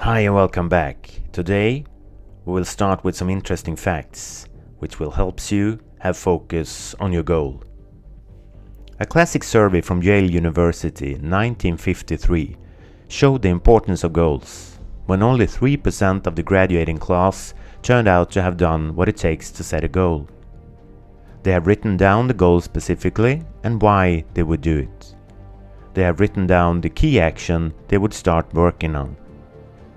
Hi and welcome back. Today we will start with some interesting facts which will help you have focus on your goal. A classic survey from Yale University in 1953 showed the importance of goals, when only 3% of the graduating class turned out to have done what it takes to set a goal. They have written down the goal specifically and why they would do it. They have written down the key action they would start working on.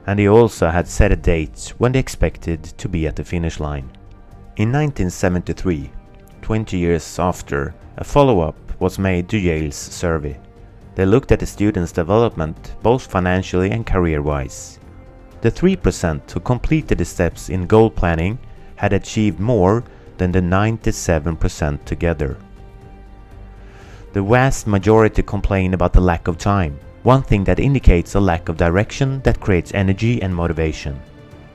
And they also had set a date when they expected to be at the finish line. In 1973, 20 years after, a follow-up was made to Yale's survey. They looked at the students' development both financially and career-wise. The 3% who completed the steps in goal planning had achieved more than the 97% together. The vast majority complain about the lack of time. One thing that indicates a lack of direction that creates energy and motivation,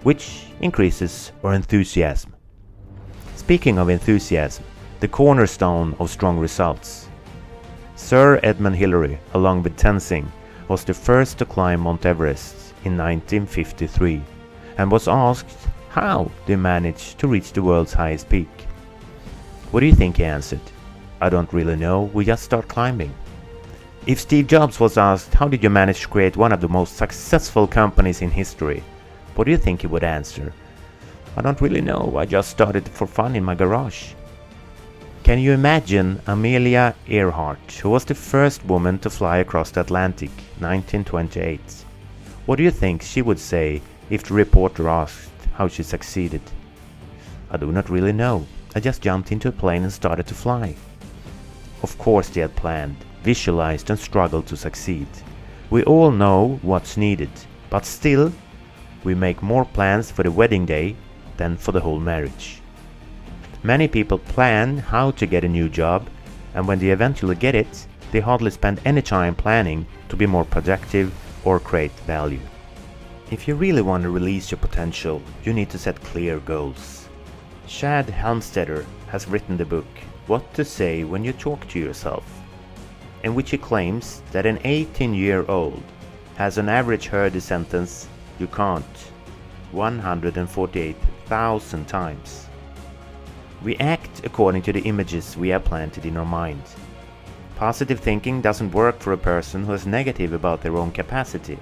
which increases our enthusiasm. Speaking of enthusiasm, the cornerstone of strong results. Sir Edmund Hillary, along with Tenzing, was the first to climb Mount Everest in 1953 and was asked how they managed to reach the world's highest peak. What do you think he answered? I don't really know, we just start climbing. If Steve Jobs was asked, how did you manage to create one of the most successful companies in history? What do you think he would answer? I don't really know, I just started for fun in my garage. Can you imagine Amelia Earhart, who was the first woman to fly across the Atlantic, 1928? What do you think she would say if the reporter asked how she succeeded? I do not really know, I just jumped into a plane and started to fly. Of course they had planned, visualized and struggled to succeed. We all know what's needed, but still, we make more plans for the wedding day than for the whole marriage. Many people plan how to get a new job, and when they eventually get it, they hardly spend any time planning to be more productive or create value. If you really want to release your potential, you need to set clear goals. Chad Helmstetter has written the book What to Say When You Talk to Yourself, in which he claims that an 18-year-old has on average heard the sentence, "You can't," 148,000 times. We act according to the images we have planted in our mind. Positive thinking doesn't work for a person who is negative about their own capacity.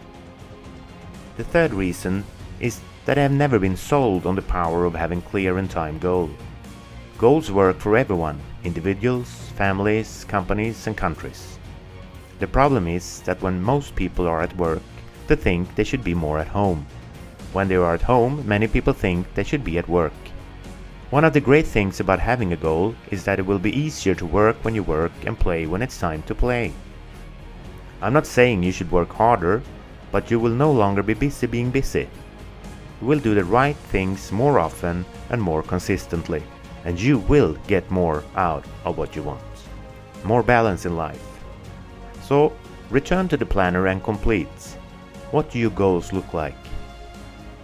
The third reason is that I have never been sold on the power of having clear and time goals. Goals work for everyone, individuals, families, companies and countries. The problem is that when most people are at work, they think they should be more at home. When they are at home, many people think they should be at work. One of the great things about having a goal is that it will be easier to work when you work and play when it's time to play. I'm not saying you should work harder, but you will no longer be busy being busy. You will do the right things more often and more consistently, and you will get more out of what you want. More balance in life. So, return to the planner and complete. What do your goals look like?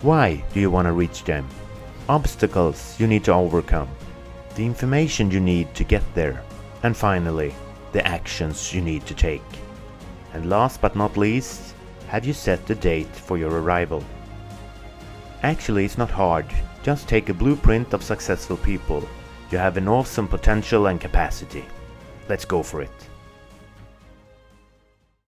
Why do you want to reach them? Obstacles you need to overcome. The information you need to get there. And finally, the actions you need to take. And last but not least, have you set the date for your arrival? Actually, it's not hard. Just take a blueprint of successful people. You have an awesome potential and capacity. Let's go for it.